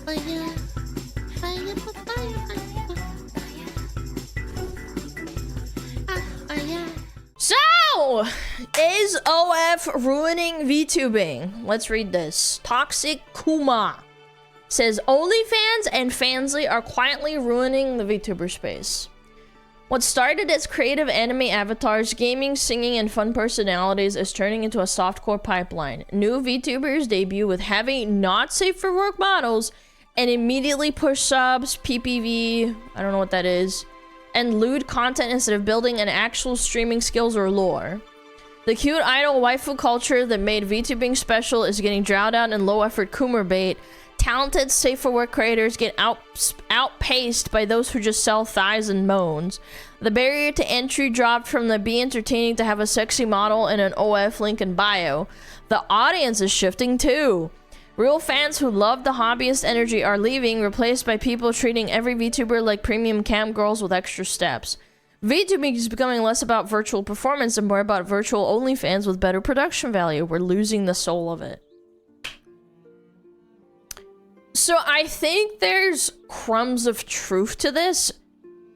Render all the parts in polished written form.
Fire. Fire, fire. So, is OF ruining VTubing? Let's read this. Toxic Kuma says OnlyFans and Fansly are quietly ruining the VTuber space. What started as creative anime avatars, gaming, singing, and fun personalities is turning into a softcore pipeline. New VTubers debut with heavy, not safe for work models and immediately push subs, PPV, I don't know what that is, and lewd content instead of building an actual streaming skills or lore. The cute idol waifu culture that made VTubing special is getting drowned out in low-effort Coomer bait. Talented, safe-for-work creators get outpaced by those who just sell thighs and moans. The barrier to entry dropped from the be entertaining to have a sexy model and an OF link in bio. The audience is shifting too. Real fans who love the hobbyist energy are leaving, replaced by people treating every VTuber like premium cam girls with extra steps. VTubing is becoming less about virtual performance and more about virtual OnlyFans with better production value. We're losing the soul of it. So I think there's crumbs of truth to this.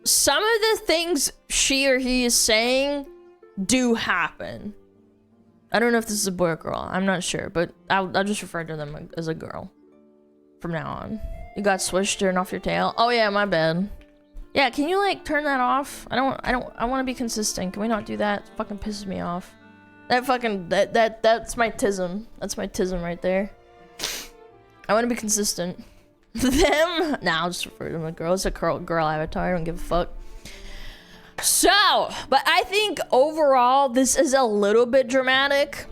Some of the things she or he is saying do happen. I don't know if this is a boy or girl. I'm not sure, but I'll just refer to them as a girl from now on. You got swish turned off your tail. Oh yeah, my bad. Yeah, can you like turn that off? I want to be consistent. Can we not do that? It fucking pisses me off. That fucking that's my tism. That's my tism right there. I want to be consistent. Them? Nah, I'll just refer to them as a girl. It's a girl avatar. I don't give a fuck. So, but I think overall this is a little bit dramatic,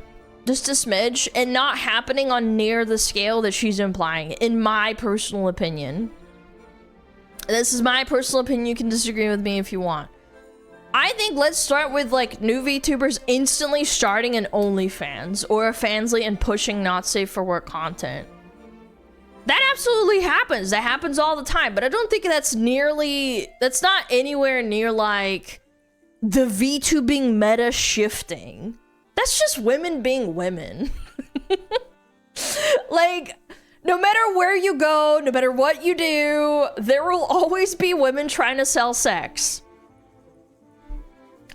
just a smidge, and not happening on near the scale that she's implying, in my personal opinion. This is my personal opinion. You can disagree with me if you want. I think let's start with like new VTubers instantly starting an OnlyFans or a Fansly and pushing not safe for work content. That absolutely happens. That happens all the time. But I don't think that's not anywhere near like the VTubing meta shifting. That's just women being women. Like, no matter where you go, no matter what you do, there will always be women trying to sell sex.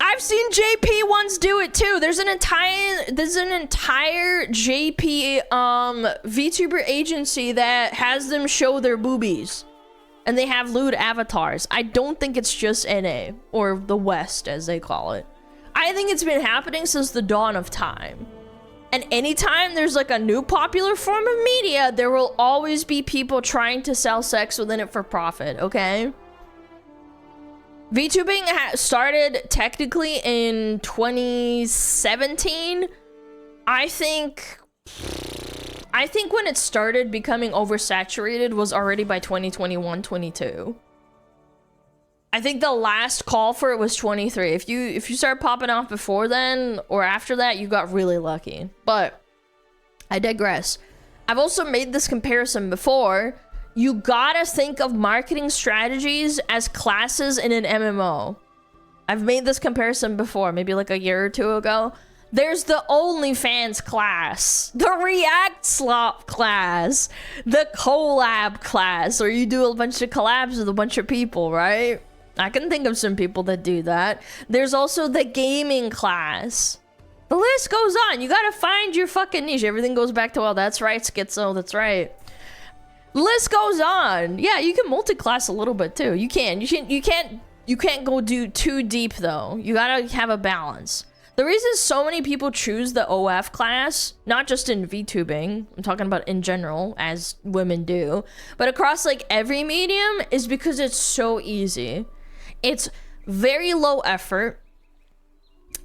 I've seen JP ones do it too. There's an entire JP VTuber agency that has them show their boobies, and they have lewd avatars. I don't think it's just NA or the West as they call it. I think it's been happening since the dawn of time. And anytime there's like a new popular form of media, there will always be people trying to sell sex within it for profit, okay? VTubing started technically in 2017. I think when it started becoming oversaturated was already by 2021, 22. I think the last call for it was 23. If you start popping off before then or after that, you got really lucky. But I digress. I've also made this comparison before. You gotta think of marketing strategies as classes in an MMO. I've made this comparison before, maybe like a year or two ago. There's the OnlyFans class, the React Slop class, the collab class, or you do a bunch of collabs with a bunch of people, right? I can think of some people that do that. There's also the gaming class. The list goes on. You gotta find your fucking niche. Everything goes back to, well, that's right, Schizo, that's right. List goes on. Yeah, you can multi-class a little bit too. You can't go too deep though. You gotta have a balance. The reason so many people choose the OF class, not just in VTubing, I'm talking about in general, as women do, but across like every medium, is because it's so easy. It's very low effort.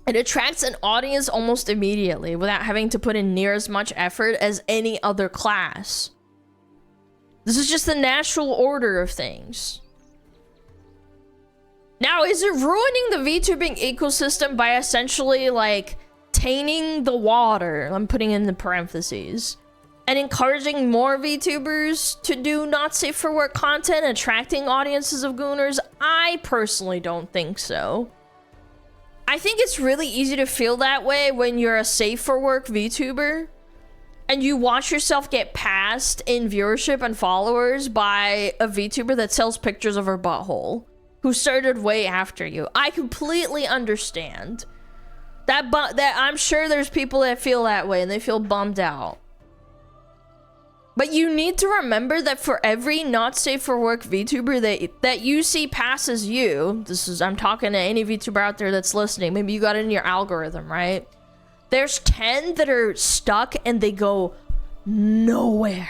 It attracts an audience almost immediately without having to put in near as much effort as any other class. This is just the natural order of things. Now, is it ruining the VTubing ecosystem by essentially like tainting the water? I'm putting in the parentheses. And encouraging more VTubers to do not safe for work content, attracting audiences of gooners? I personally don't think so. I think it's really easy to feel that way when you're a safe for work VTuber. and you watch yourself get passed in viewership and followers by a VTuber that sells pictures of her butthole, who started way after you. I completely understand. That I'm sure there's people that feel that way and they feel bummed out. But you need to remember that for every not safe for work VTuber that you see passes you, I'm talking to any VTuber out there that's listening, maybe you got it in your algorithm, right? There's 10 that are stuck and they go nowhere.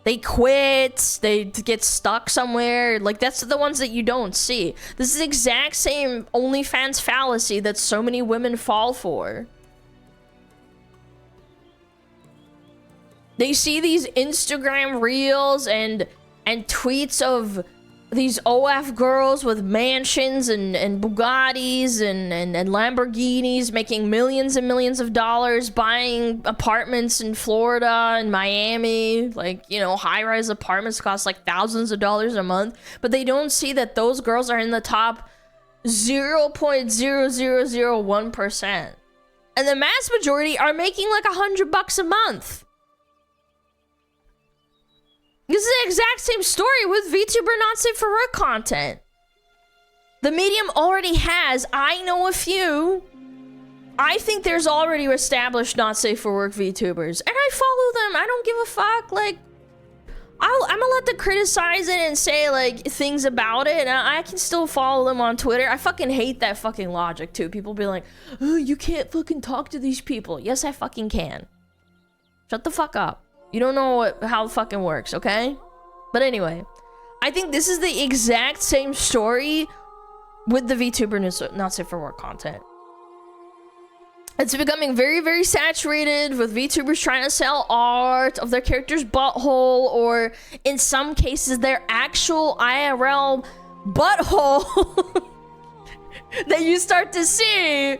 They quit, they get stuck somewhere. Like, that's the ones that you don't see. This is the exact same OnlyFans fallacy that so many women fall for. They see these Instagram reels and tweets of these OF girls with mansions and Bugattis and Lamborghinis making millions and millions of dollars, buying apartments in Florida and Miami. Like, you know, high-rise apartments cost like thousands of dollars a month. But they don't see that those girls are in the top 0.0001%. And the mass majority are making like $100 a month. This is the exact same story with VTuber not safe for work content. The medium already has, I know a few. I think there's already established not safe for work VTubers, and I follow them. I don't give a fuck. Like, I'm gonna let them criticize it and say like things about it, and I can still follow them on Twitter. I fucking hate that fucking logic too. People be like, oh, you can't fucking talk to these people. Yes, I fucking can. Shut the fuck up. You don't know how it fucking works, okay? But anyway, I think this is the exact same story with the VTuber not safe for work content. It's becoming very, very saturated with VTubers trying to sell art of their character's butthole, or in some cases, their actual IRL butthole that you start to see.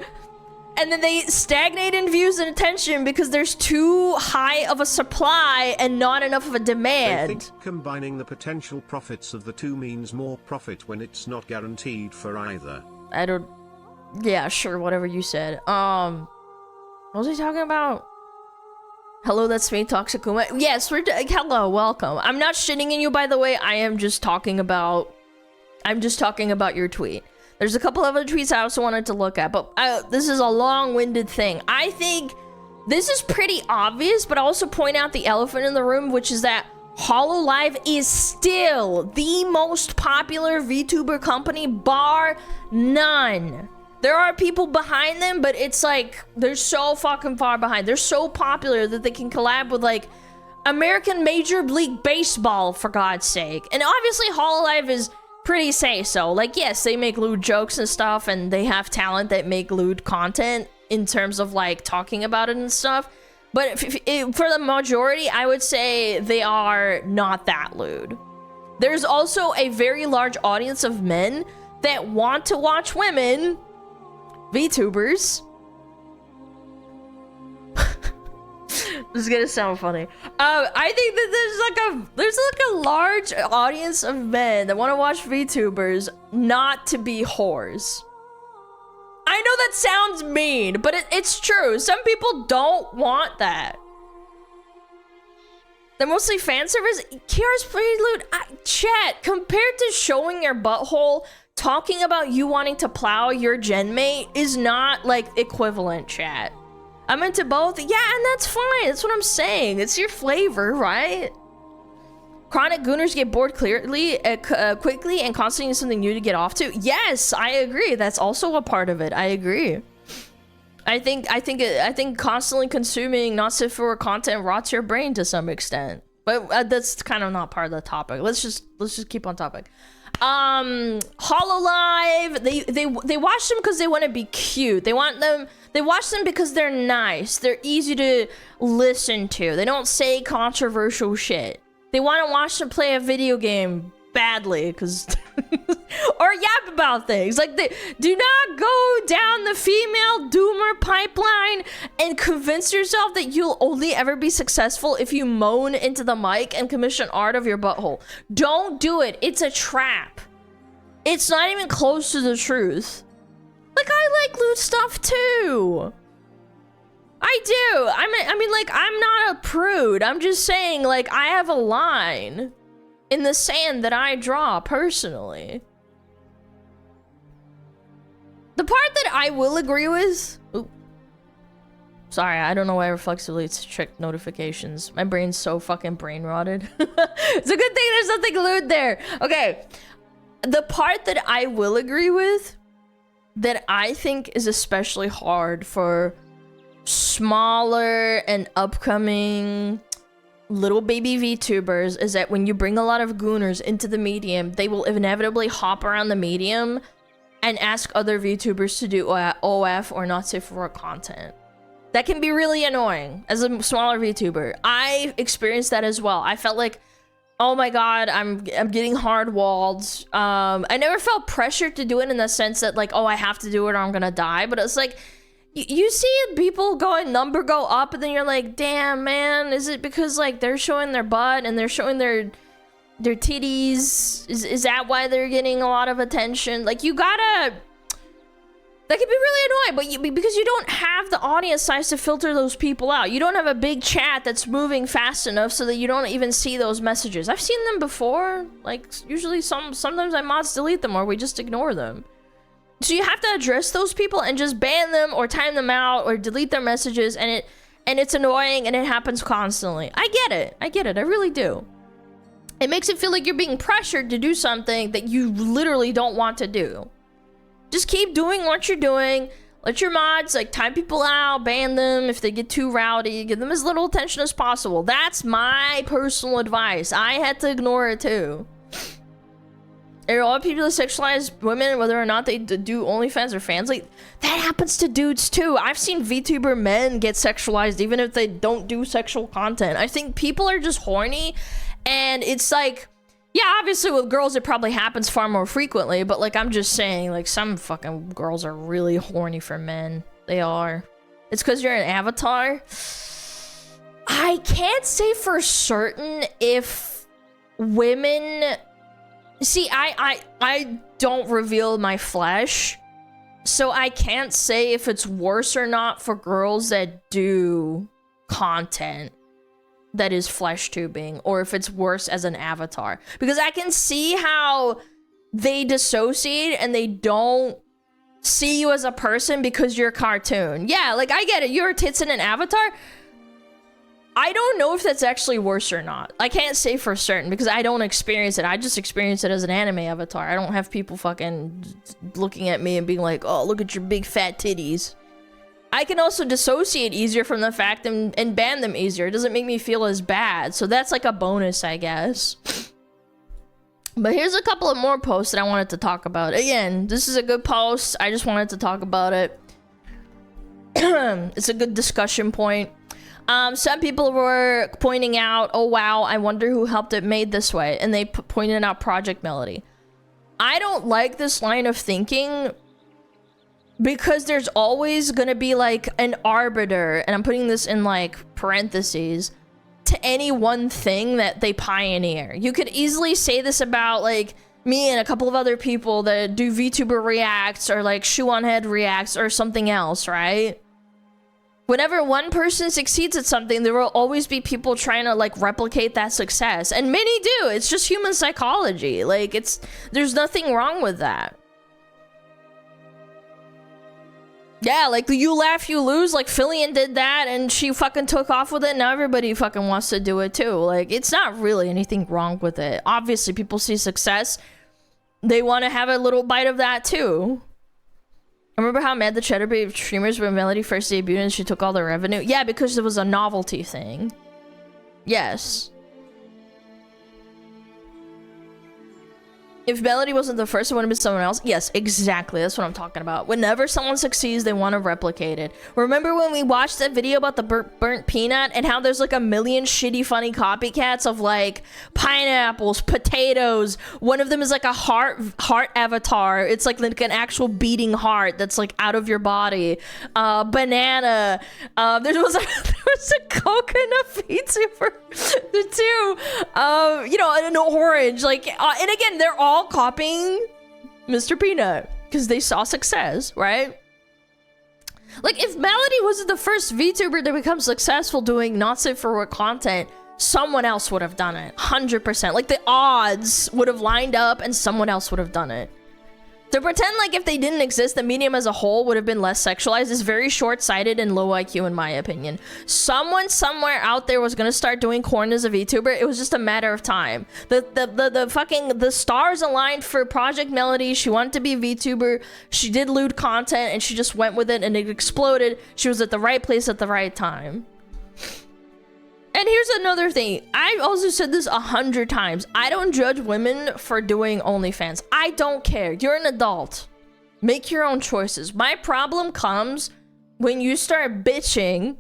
And then they stagnate in views and attention because there's too high of a supply and not enough of a demand. They think combining the potential profits of the two means more profit when it's not guaranteed for either. I don't... Yeah, sure, whatever you said. What was he talking about? Hello, that's me, Toxicuma. Yes, hello, welcome. I'm not shitting in you, by the way. I'm just talking about your tweet. There's a couple other tweets I also wanted to look at, but this is a long-winded thing. I think this is pretty obvious, but I also point out the elephant in the room, which is that HoloLive is still the most popular VTuber company, bar none. There are people behind them, but it's like, they're so fucking far behind. They're so popular that they can collab with, like, American Major League Baseball, for God's sake. And obviously, HoloLive is pretty say-so. Like, yes, they make lewd jokes and stuff, and they have talent that make lewd content in terms of, like, talking about it and stuff. But for the majority, I would say they are not that lewd. There's also a very large audience of men that want to watch women, VTubers. This is gonna sound funny. I think that there's like a large audience of men that want to watch VTubers not to be whores. I know that sounds mean, but it's true. Some people don't want that. They're mostly fan service. Kiara's pretty lewd. Chat, compared to showing your butthole, talking about you wanting to plow your gen mate is not like equivalent, chat. I'm into both. Yeah, and that's fine. That's what I'm saying. It's your flavor, right? Chronic gooners get bored quickly and constantly need something new to get off to. Yes, I agree. That's also a part of it. I agree. I think constantly consuming not safe for work content rots your brain to some extent. But that's kind of not part of the topic. Let's just keep on topic. HoloLive, they watch them because they want to be cute. They watch them because they're nice. They're easy to listen to. They don't say controversial shit. They want to watch them play a video game badly because or yap about things. Like, they do not go down the female doomer pipeline and convince yourself that you'll only ever be successful if you moan into the mic and commission art of your butthole. Don't do it. It's a trap. It's not even close to the truth. Like, I like lewd stuff too. I do. I mean, like, I'm not a prude. I'm just saying, like, I have a line in the sand that I draw personally. The part that I will agree with... Ooh. Sorry, I don't know why reflexively it's check notifications. My brain's so fucking brain rotted. It's a good thing there's nothing glued there. Okay. The part that I will agree with, that I think is especially hard for smaller and upcoming little baby VTubers, is that when you bring a lot of gooners into the medium, they will inevitably hop around the medium and ask other VTubers to do OF or not safe for work content. That can be really annoying as a smaller VTuber. I experienced that as well. I felt like, oh my god, I'm getting hard-walled. I never felt pressured to do it in the sense that, like, oh, I have to do it or I'm gonna die. But it's like, you see people number go up, and then you're like, damn, man, is it because, like, they're showing their butt and they're showing their titties? Is that why they're getting a lot of attention? Like, you gotta... That can be really annoying, but because you don't have the audience size to filter those people out. You don't have a big chat that's moving fast enough so that you don't even see those messages. I've seen them before. Like, usually sometimes my mods delete them or we just ignore them. So you have to address those people and just ban them or time them out or delete their messages, and it's annoying and it happens constantly. I get it, I really do. It makes it feel like you're being pressured to do something that you literally don't want to do. Just keep doing what you're doing. Let your mods, like, time people out, ban them if they get too rowdy, give them as little attention as possible. That's my personal advice. I had to ignore it too. There are all people that sexualize women, whether or not they do OnlyFans or Fansly. That happens to dudes too. I've seen VTuber men get sexualized even if they don't do sexual content. I think people are just horny, and it's like, yeah, obviously with girls it probably happens far more frequently, but like, I'm just saying, like, some fucking girls are really horny for men. They are. It's because you're an avatar. I can't say for certain if women... See, I don't reveal my flesh, so I can't say if it's worse or not for girls that do content that is flesh tubing, or if it's worse as an avatar. Because I can see how they dissociate and they don't see you as a person because you're a cartoon. Yeah, like, I get it. You're tits in an avatar. I don't know if that's actually worse or not. I can't say for certain because I don't experience it. I just experience it as an anime avatar. I don't have people fucking looking at me and being like, oh, look at your big fat titties. I can also dissociate easier from the fact and ban them easier. It doesn't make me feel as bad. So that's like a bonus, I guess. But here's a couple of more posts that I wanted to talk about. Again, this is a good post. I just wanted to talk about it. It's a good discussion point. Some people were pointing out, oh wow, I wonder who helped it made this way. And they pointed out Project Melody. I don't like this line of thinking because there's always gonna be like an arbiter, and I'm putting this in like parentheses, to any one thing that they pioneer. You could easily say this about like me and a couple of other people that do VTuber reacts or like Shoe on Head reacts or something else, right? Whenever one person succeeds at something, there will always be people trying to like replicate that success. And many do. It's just human psychology. Like, there's nothing wrong with that. Yeah, like, you laugh, you lose. Like, Fillion did that and she fucking took off with it. Now everybody fucking wants to do it too. Like, it's not really anything wrong with it. Obviously, people see success. They want to have a little bite of that too. I remember how mad the Cheddar Babe streamers when Melody first debuted and she took all the revenue? Yeah, because it was a novelty thing. Yes. If Melody wasn't the first, it would have been someone else. Yes, exactly. That's what I'm talking about. Whenever someone succeeds, they want to replicate it. Remember when we watched that video about the burnt peanut and how there's like a million shitty funny copycats of like pineapples, potatoes. One of them is like a heart avatar. It's like an actual beating heart that's like out of your body. Banana. There was a coconut VTuber too. You know, an orange. Like, and again, they're all copying Mr. Peanut because they saw success, right? Like, if Melody wasn't the first VTuber to become successful doing not safe for work content, someone else would have done it. 100%. Like, the odds would have lined up and someone else would have done it. To pretend like if they didn't exist, the medium as a whole would have been less sexualized is very short-sighted and low IQ in my opinion. Someone somewhere out there was gonna start doing corn as a VTuber. It was just a matter of time. The stars aligned for Project Melody. She wanted to be a VTuber. She did lewd content and she just went with it and it exploded. She was at the right place at the right time. And here's another thing. I've also said this 100 times. I don't judge women for doing OnlyFans. I don't care. You're an adult. Make your own choices. My problem comes when you start bitching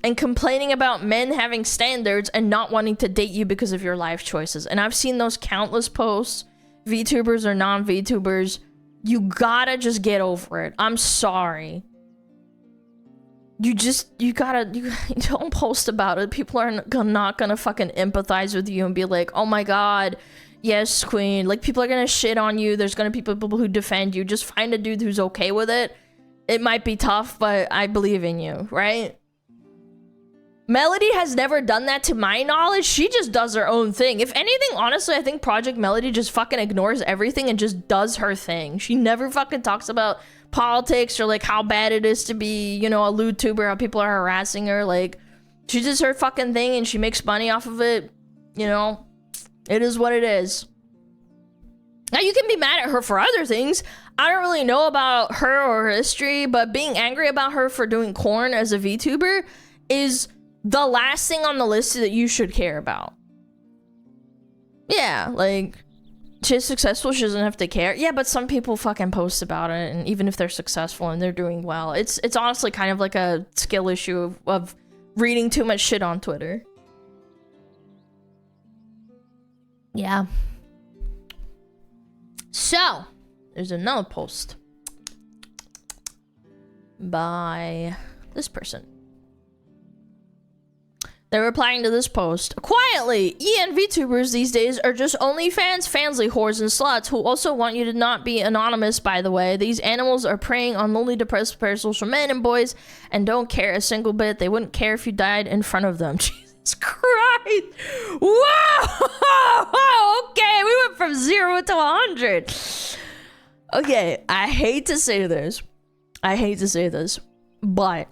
and complaining about men having standards and not wanting to date you because of your life choices. And I've seen those countless posts, VTubers or non-VTubers. You gotta just get over it. I'm sorry. You don't post about it. People are not gonna fucking empathize with you and be like, oh my god, yes, queen. Like, people are gonna shit on you. There's gonna be people who defend you. Just find a dude who's okay with it. It might be tough, but I believe in you, right? Melody has never done that to my knowledge. She just does her own thing. If anything, honestly, I think Project Melody just fucking ignores everything and just does her thing. She never fucking talks about politics or like how bad it is to be, you know, a lewd tuber, how people are harassing her. Like, she does her fucking thing and she makes money off of it. You know, it is what it is. Now, you can be mad at her for other things. I don't really know about her or her history, but being angry about her for doing corn as a VTuber is the last thing on the list that you should care about. Yeah, like, she's successful, she doesn't have to care. Yeah, but some people fucking post about it, and even if they're successful and they're doing well, it's honestly kind of like a skill issue of reading too much shit on Twitter. Yeah. So, there's another post by this person. They're replying to this post. Quietly, EN VTubers these days are just OnlyFans, Fansly whores and sluts who also want you to not be anonymous, by the way. These animals are preying on lonely, depressed, parasocial men and boys and don't care a single bit. They wouldn't care if you died in front of them. Jesus Christ. Whoa! Okay, we went from 0 to 100. Okay, I hate to say this. But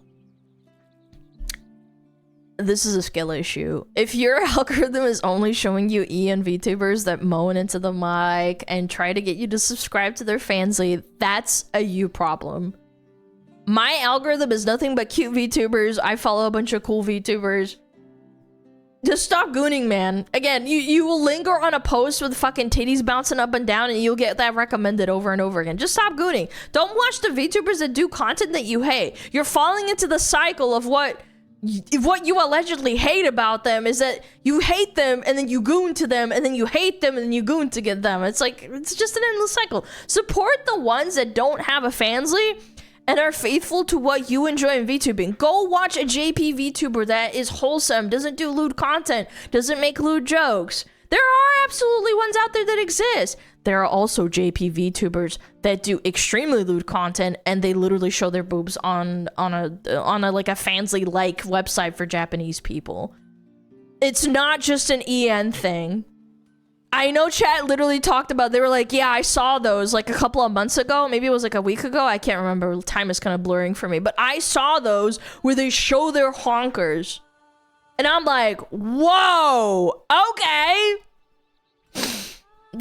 this is a skill issue. If your algorithm is only showing you EN VTubers that moan into the mic and try to get you to subscribe to their Fansly, that's a you problem. My algorithm is nothing but cute VTubers. I follow a bunch of cool VTubers. Just stop gooning, man. Again, you will linger on a post with fucking titties bouncing up and down and you'll get that recommended over and over again. Just stop gooning. Don't watch the VTubers that do content that you hate. You're falling into the cycle of what you allegedly hate about them is that you hate them and then you goon to them and then you hate them and then you goon to get them. It's like, it's just an endless cycle. Support the ones that don't have a Fansly and are faithful to what you enjoy in VTubing. Go watch a JP VTuber that is wholesome, doesn't do lewd content, doesn't make lewd jokes. There are absolutely ones out there that exist. There are also JP VTubers that do extremely lewd content and they literally show their boobs on a like a Fansly like website for Japanese people. It's not just an EN thing. I know chat literally talked about, they were like, yeah, I saw those like a couple of months ago. Maybe it was like a week ago. I can't remember. Time is kind of blurring for me. But I saw those where they show their honkers. And I'm like, whoa, okay.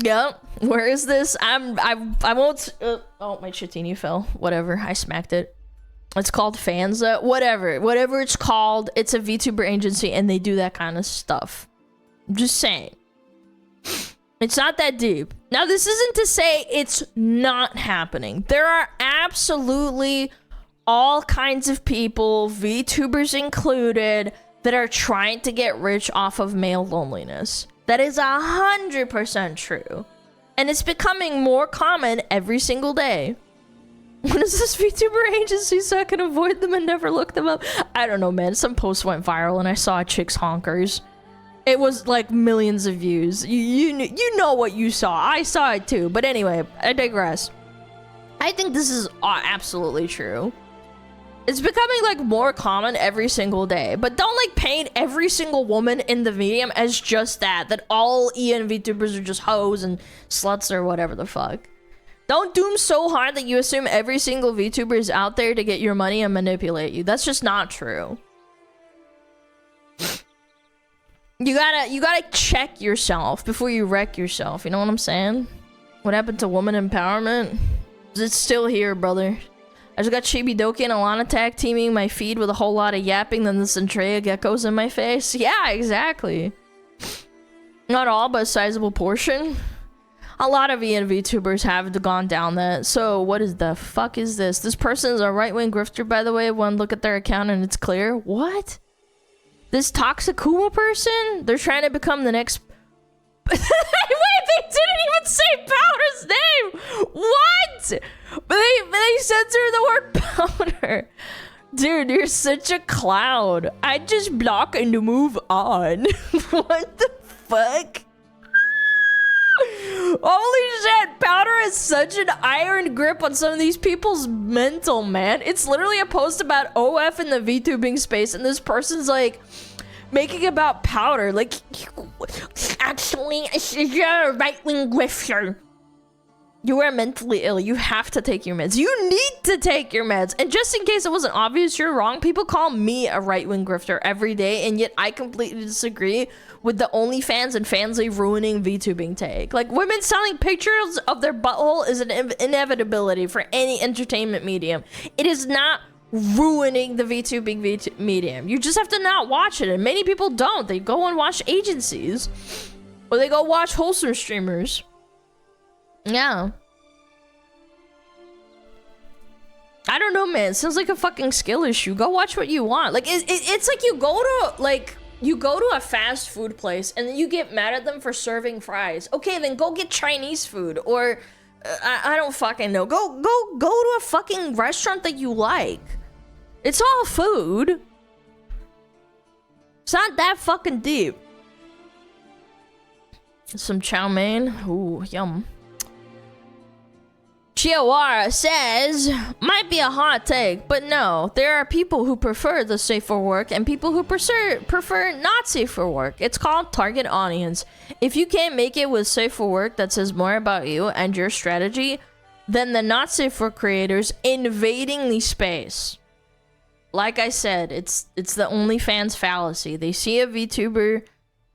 Yep. Where is this? I won't. Oh, my chitini fell. Whatever. I smacked it. It's called Fanza. Whatever it's called. It's a VTuber agency and they do that kind of stuff. I'm just saying. It's not that deep. Now, this isn't to say it's not happening. There are absolutely all kinds of people, VTubers included, that are trying to get rich off of male loneliness. That is 100% true. And it's becoming more common every single day. What is this VTuber agency so I can avoid them and never look them up? I don't know, man. Some post went viral and I saw a chick's honkers. It was like millions of views. You know what you saw. I saw it too. But anyway, I digress. I think this is absolutely true. It's becoming like more common every single day, but don't like paint every single woman in the medium as just that all EN VTubers are just hoes and sluts or whatever the fuck. Don't doom so hard that you assume every single VTuber is out there to get your money and manipulate you. That's just not true. You gotta check yourself before you wreck yourself. You know what I'm saying? What happened to woman empowerment? It's still here, brother. I just got Chibi Doki and Alana tag teaming my feed with a whole lot of yapping, then the Centrea geckos in my face. Yeah, exactly. Not all, but a sizable portion. A lot of EN VTubers have gone down that. So what is the fuck is this? This person is a right-wing grifter, by the way. One look at their account and it's clear. What? This Toxicuma person? They're trying to become the next... Wait, they didn't even say Powder's name! What? But they censored the word Powder. Dude, you're such a clown. I just block and move on. What the fuck? Holy shit, Powder has such an iron grip on some of these people's mental, man. It's literally a post about OF in the VTubing space, and this person's like making about Powder. Like, actually, you're a right-wing grifter. You are mentally ill. You have to take your meds. You need to take your meds. And just in case it wasn't obvious, you're wrong. People call me a right-wing grifter every day, and yet I completely disagree with the OnlyFans and Fansly ruining VTubing take. Like, women selling pictures of their butthole is an inevitability for any entertainment medium. It is not ruining the VTubing medium. You just have to not watch it, and many people don't. They go and watch agencies, or they go watch wholesome streamers. Yeah. I don't know, man. It sounds like a fucking skill issue. Go watch what you want. Like, it's like you go to a fast food place and then you get mad at them for serving fries. Okay, then go get Chinese food, or I don't fucking know. Go to a fucking restaurant that you like. It's all food. It's not that fucking deep. Some chow mein. Ooh, yum. Chiawara says, might be a hot take, but no, there are people who prefer the safe for work and people who prefer not safe for work. It's called target audience. If you can't make it with safe for work that says more about you and your strategy than the not safe for creators invading the space. Like I said, it's the OnlyFans fallacy. They see a VTuber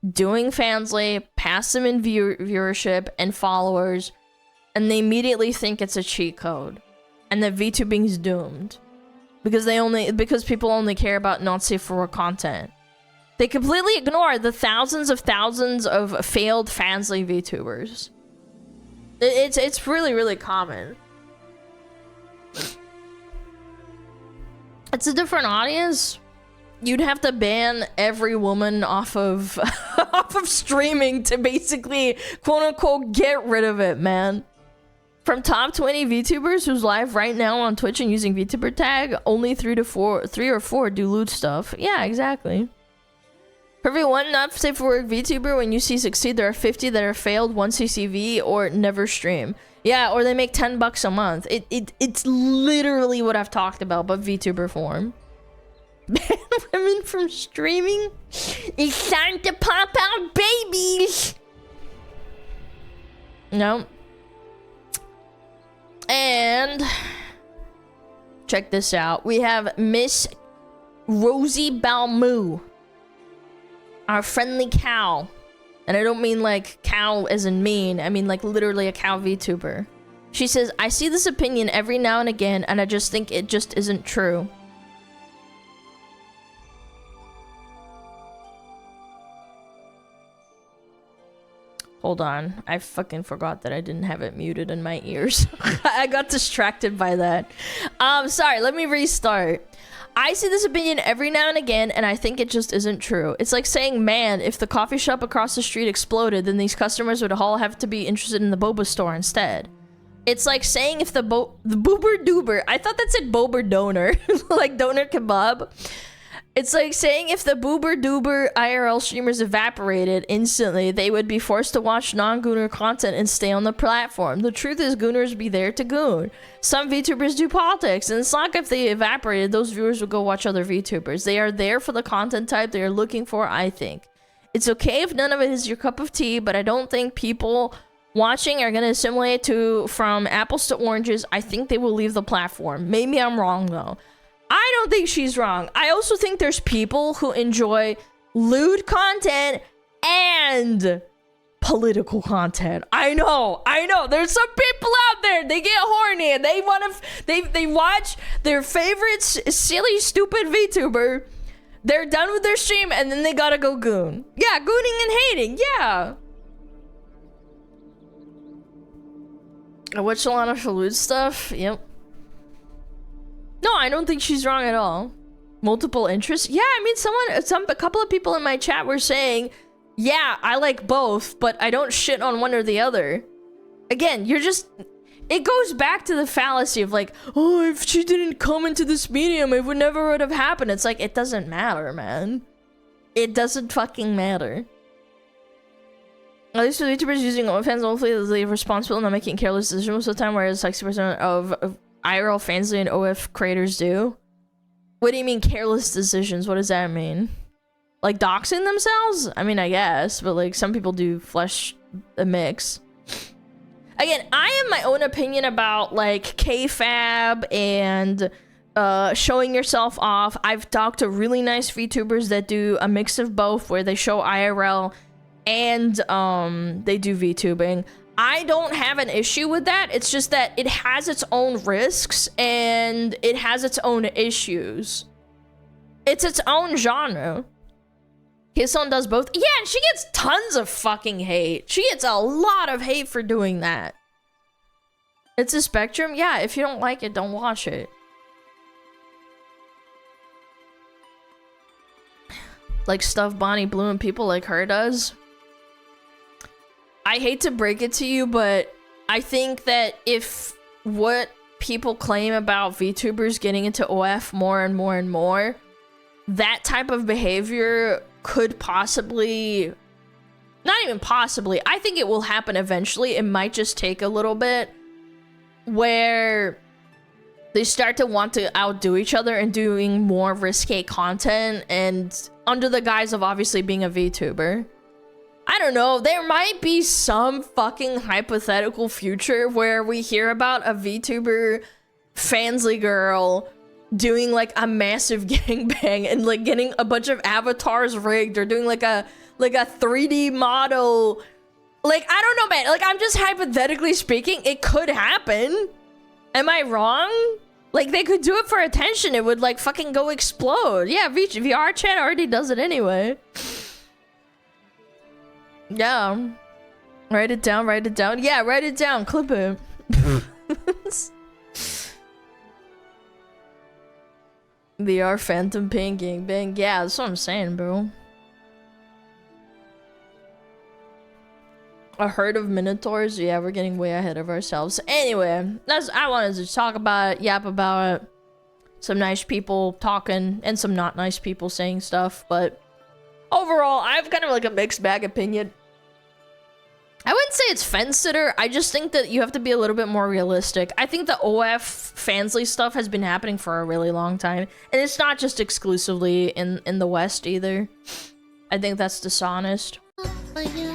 doing Fansly, pass them in viewership and followers, and they immediately think it's a cheat code, and that VTubing's doomed because people only care about not safe for work content. They completely ignore the thousands of failed Fansly VTubers. It's really, really common. It's a different audience. You'd have to ban every woman off of off of streaming to basically quote unquote get rid of it, man. From top 20 VTubers who's live right now on Twitch and using VTuber tag, only 3 or 4 do loot stuff. Yeah, exactly. For every one not safe for work VTuber, when you see succeed, there are 50 that are failed 1 CCV or never stream. Yeah, or they make $10 a month. It's literally what I've talked about, but VTuber form. Ban women from streaming? It's time to pop out babies! No. And check this out. We have Miss Rosie Balmoo, our friendly cow. And I don't mean like cow as in mean. I mean like literally a cow VTuber. She says, I see this opinion every now and again, and I just think it just isn't true. Hold on. I fucking forgot that I didn't have it muted in my ears. I got distracted by that. Sorry, let me restart. I see this opinion every now and again, and I think it just isn't true. It's like saying, man, if the coffee shop across the street exploded, then these customers would all have to be interested in the boba store instead. It's like saying if the boober doober, I thought that said bober donor, like donor kebab. It's like saying if the boober doober IRL streamers evaporated instantly, they would be forced to watch non-gooner content and stay on the platform. The truth is, gooners be there to goon. Some VTubers do politics, and it's not like if they evaporated, those viewers would go watch other VTubers. They are there for the content type they are looking for, I think. It's okay if none of it is your cup of tea, but I don't think people watching are going to assimilate from apples to oranges. I think they will leave the platform. Maybe I'm wrong, though. I don't think she's wrong. I also think there's people who enjoy lewd content and political content. I know. There's some people out there, they get horny and they want to, they watch their favorite silly, stupid VTuber. They're done with their stream and then they gotta go goon. Yeah, gooning and hating, yeah. I watch Alana for lewd stuff, yep. No, I don't think she's wrong at all. Multiple interests? Yeah, I mean, a couple of people in my chat were saying, yeah, I like both, but I don't shit on one or the other. Again, it goes back to the fallacy of like, oh, if she didn't come into this medium, it never would have happened. It's like, it doesn't matter, man. It doesn't fucking matter. At least with YouTubers using OnlyFans, hopefully they're responsible, not making careless decisions most of the time, whereas 60% of IRL Fansly and OF creators do. What do you mean careless decisions? What does that mean? Like doxing themselves? I mean, I guess, but like some people do flesh a mix. Again, I have my own opinion about like K-Fab and showing yourself off. I've talked to really nice VTubers that do a mix of both, where they show IRL and they do VTubing. I don't have an issue with that. It's just that it has its own risks and it has its own issues. It's its own genre. Killzone does both. Yeah, and she gets tons of fucking hate. She gets a lot of hate for doing that. It's a spectrum. Yeah, if you don't like it, don't watch it. Like stuff Bonnie Blue and people like her does. I hate to break it to you, but I think that if what people claim about VTubers getting into OF more and more and more, that type of behavior could possibly, not even possibly, I think it will happen eventually. It might just take a little bit, where they start to want to outdo each other and doing more risque content, and under the guise of obviously being a VTuber. I don't know, there might be some fucking hypothetical future where we hear about a VTuber Fansly girl doing like a massive gangbang and like getting a bunch of avatars rigged, or doing like a 3D model. Like, I don't know, man. Like, I'm just hypothetically speaking, it could happen. Am I wrong? Like, they could do it for attention. It would like fucking go explode. Yeah, VR chat already does it anyway. Yeah. Write it down, write it down. Yeah, write it down, clip it. VR Phantom Pain Gangbang. Yeah, that's what I'm saying, bro. A herd of minotaurs? Yeah, we're getting way ahead of ourselves. Anyway, I wanted to talk about it, yap about it. Some nice people talking, and some not nice people saying stuff, but overall, I have kind of like a mixed bag opinion. I wouldn't say it's fence-sitter. I just think that you have to be a little bit more realistic. I think the OF Fansly stuff has been happening for a really long time. And it's not just exclusively in the West either. I think that's dishonest. For you.